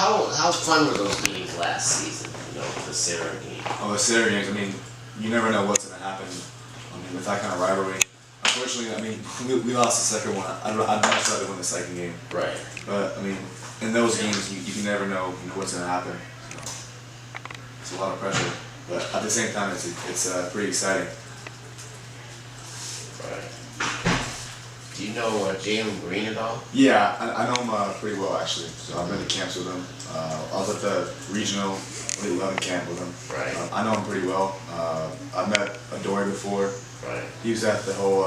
how fun were those games last season? You know, the Sarah game. Oh, the Sarah games. I mean, you never know what's going to happen. I mean, with that kind of rivalry. Unfortunately, I mean, we lost the second one. I'd much rather win the second game. Right. But I mean, in those games, you can never know what's going to happen. So, it's a lot of pressure. But at the same time, it's pretty exciting. Right. Do you know Jalen Green at all? Yeah, I know him pretty well actually. So I've been to camps with him. I was at the regional Elite 11 camp with him. Right. I know him pretty well. I met Adore before. Right. He was at the whole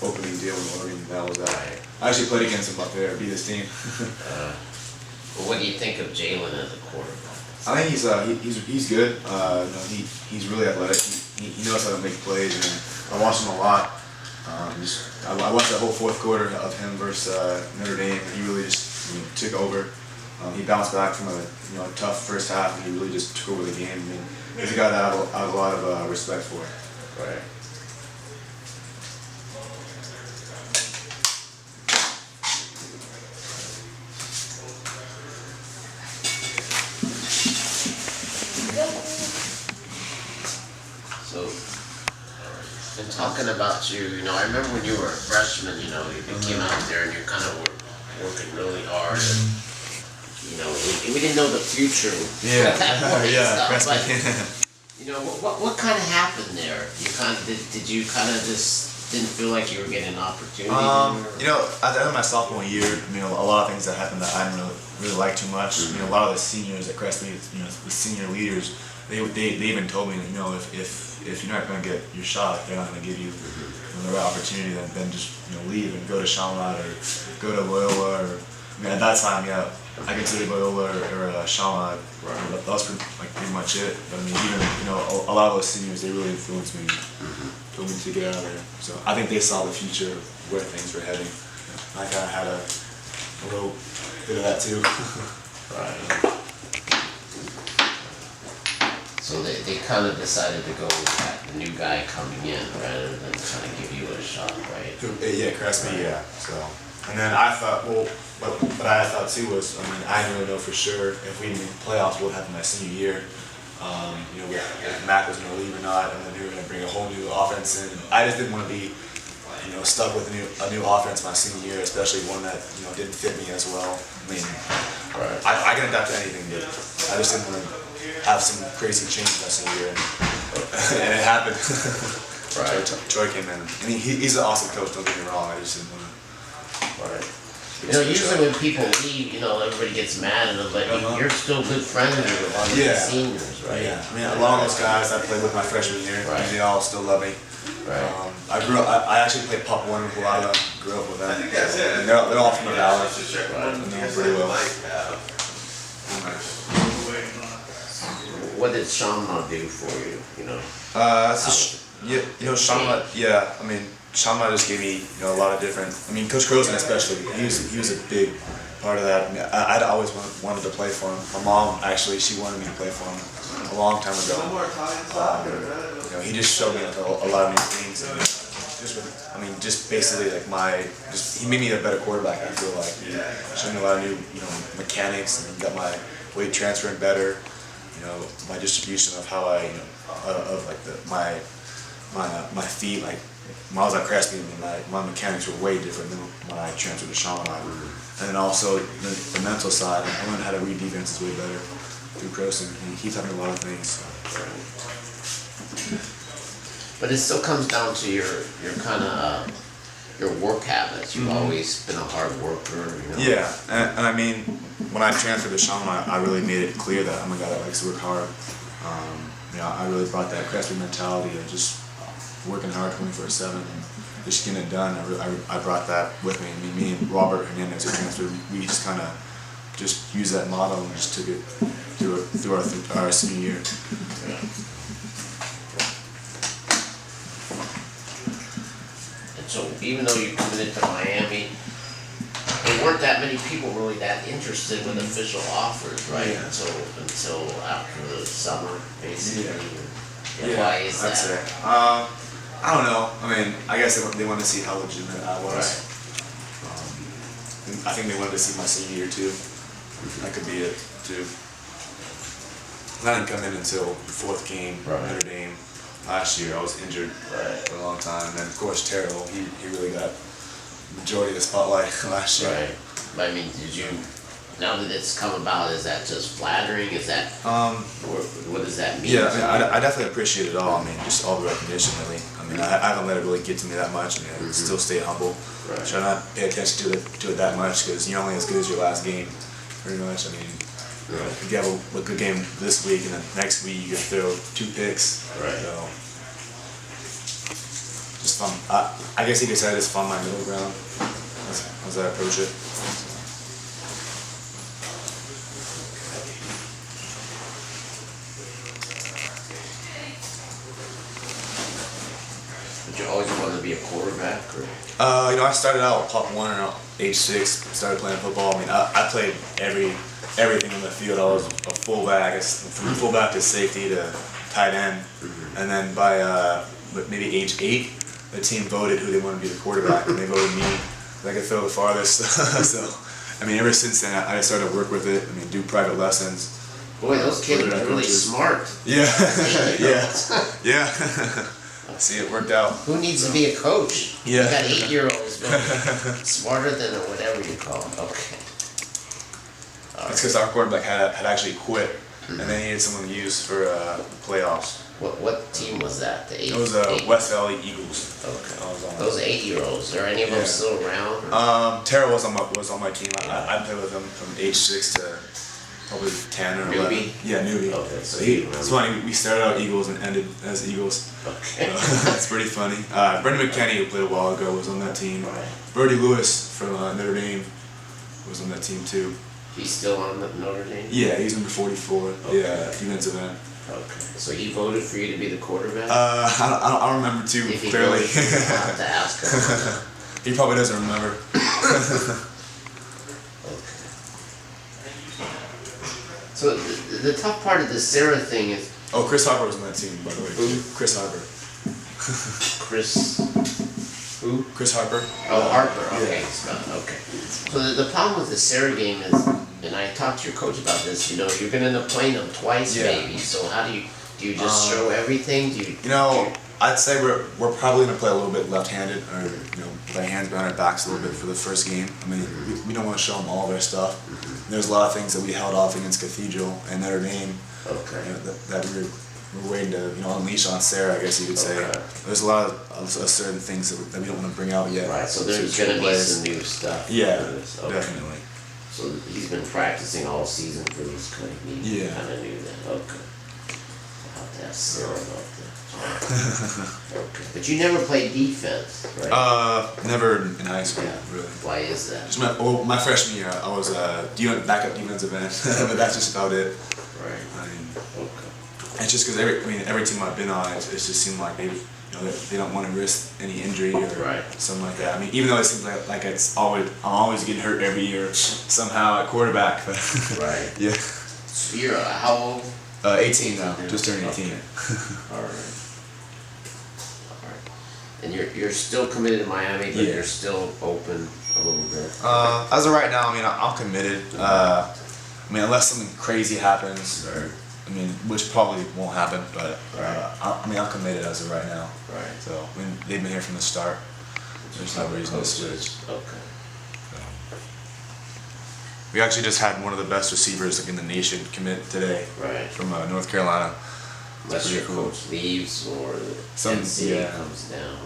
opening deal in Oregon. That was that. Right. I actually played against him up there. Beat his team. Well, what do you think of Jalen as a quarterback? I think he's good. He's really athletic. He knows how to make plays, and I watched him a lot. I watched that whole fourth quarter of him versus Notre Dame, and he really just took over. He bounced back from a tough first half, and he really just took over the game. I mean, he's a guy that I have a lot of respect for. Right. So, and talking about you, I remember when you were a freshman, you came out there and you kind of were working really hard. And, we didn't know the future. Yeah, yeah. Stuff, but, what kind of happened there? You kind of did you kind of just didn't feel like you were getting an opportunity? At the end of my sophomore year, a lot of things that happened that I didn't really like too much. A lot of the seniors at Crestview, the senior leaders, they even told me, if you're not going to get your shot, they're not going to give you the right opportunity, then just leave and go to Chaminade or go to Loyola. Or at that time, I considered Loyola or Chaminade. That was pretty much it. But even a lot of those seniors, they really influenced me, told me to get out of there. So I think they saw the future of where things were heading. I kind of had a little bit of that too. Right. So they kind of decided to go with that new guy coming in rather than kind of give you a shot, right? Yeah, Crestview, yeah. So, and then I thought, what I thought too was, I didn't really know for sure if we made the playoffs what would happen my senior year. If Mac was going to leave or not, and then we were going to bring a whole new offense in. I just didn't want to be, stuck with a new offense my senior year, especially one that didn't fit me as well. Right. I can adapt to anything, but I just didn't want to have some crazy change my senior year, and it happened. Right. Troy came in, and he's an awesome coach. Don't get me wrong. I just didn't want to. Right. Usually when people leave, everybody gets mad, but you're still good friends with a lot of the seniors, right? Yeah. A lot of those guys I played with my freshman year, and they all still love me. Right. I actually played Pop One with a lot of them. Grew up with them. And they're all from the valley. Right. And they're pretty well. What did Chaminade do for you? Chaminade. Chaminade just gave me a lot of different. Coach Croson especially. He was a big part of that. I'd always wanted to play for him. My mom actually, she wanted me to play for him a long time ago. He just showed me a lot of new things. And just basically he made me a better quarterback. I feel like he showed me a lot of new mechanics and got my weight transferring better. My distribution of how my feet, like when I was at Crestview, my mechanics were way different than when I transferred to Chaminade. And then also the mental side, I learned how to read defenses way better through Croson. He taught me a lot of things. But it still comes down to your kind of your work habits. You've always been a hard worker. Yeah, and when I transferred to Chaminade, I really made it clear that I'm a guy that likes to work hard. I really brought that Crestview mentality of just working hard 24/7 and just getting it done. I brought that with me. Me and Robert Hernandez, who transferred, we just kind of just used that model and just took it through our senior year. Yeah. And so even though you committed to Miami, there weren't that many people really that interested with official offers, right? Yeah. Until after the summer, basically. Yeah. Why is that? I'd say. I don't know. I guess they wanted to see how legitimate I was. Right. I think they wanted to see my senior year too. That could be it too. I didn't come in until the fourth game, Notre Dame. Last year I was injured for a long time, and then of course Terrell, he really got the majority of the spotlight last year. Right. But I mean, did you? Now that it's come about, is that just flattering? Is that? What does that mean? Yeah, I mean, I definitely appreciate it all. I mean, just all the recognition, really. I mean, I haven't let it really get to me that much. I mean, I still stay humble. Right. Try not to pay attention to it that much, because you're only as good as your last game, pretty much. I mean, if you have a good game this week, and then next week you can throw 2 picks. Right. So, just fun. I guess you could say I just found my middle ground as I approach it. Did you always want to be a quarterback? Or? I started out Pop Warner at age 6. Started playing football. I mean, I played everything on the field. I was a fullback, from fullback to safety to tight end, and then by maybe age 8, the team voted who they wanted to be the quarterback, and they voted me. I could throw the farthest. So, I mean, ever since then, I started to work with it. I mean, do private lessons. Boy, those kids are really smart. Yeah, yeah. See, it worked out. Who needs to be a coach? Yeah. You got 8-year-olds smarter than whatever you call them. Okay. It's because our quarterback had actually quit, and they needed someone to use for playoffs. What team was that? The 8? It was West Valley Eagles. Okay. Those 8-year-olds. Are any of them still around? Tara was on my team. I played with him from age 6 to probably 10 or 11. Newbie? Yeah, newbie. Okay, so it's funny. We started out Eagles and ended as Eagles. Okay. That's pretty funny. Brendan McKinney, who played a while ago, was on that team. Right. Birdie Lewis from Notre Dame was on that team too. He's still on the Notre Dame? Yeah, he's number 44. Okay. Yeah, defensive end. Okay. So he voted for you to be the quarterback? I don't remember too If he clearly. voted, I'll have to ask him. He probably doesn't remember. So the tough part of the Sarah thing is... Oh, Chris Harper was on that team, by the way. Who? Chris Harper. Chris... Who? Chris Harper. Oh, Harper. Okay. Yeah. Okay. So the problem with the Sarah game is, and I talked to your coach about this, you're going to end up playing them twice, maybe. So how do you just show everything? I'd say we're probably going to play a little bit left-handed, or with our hands behind our backs a little bit for the first game. I mean, we don't want to show them all their stuff. There's a lot of things that we held off against Cathedral and Notre Dame. Okay. That we're waiting to unleash on Sarah, I guess you could say. Okay. There's a lot of certain things that we don't want to bring out yet. Right. So there's going to be some new stuff. Yeah, Okay. definitely. So he's been practicing all season for this kind of game. Yeah. Kind of knew that. Okay. I'll have to ask Sarah about that. Okay. But you never played defense, right? Never in high school, really. Why is that? Just my freshman year, I was backup defensive end, but that's just about it. Right. I mean, Okay. it's just because every team I've been on, it just seemed like they don't want to risk any injury or something like that. I mean, even though it seems like I'm always getting hurt every year somehow at quarterback. But Right. Yeah. So you're how old? 18 now, just turned 18. Okay. All right. And you're still committed to Miami, but you're still open a little bit. As of right now, I mean, I'm committed. I mean, unless something crazy happens, I mean, which probably won't happen, but I'm committed as of right now. Right. So they've been here from the start. There's no reason to switch. Okay. We actually just had one of the best receivers in the nation commit today. Right. From North Carolina. Unless your coach leaves or the NCAA comes down.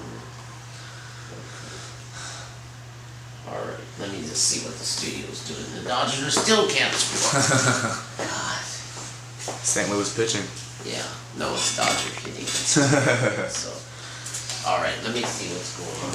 Alright, let me just see what the studio's doing. The Dodgers still can't score. God. St. Louis pitching. Yeah, no, it's Dodger hitting. So, alright, let me see what's going on.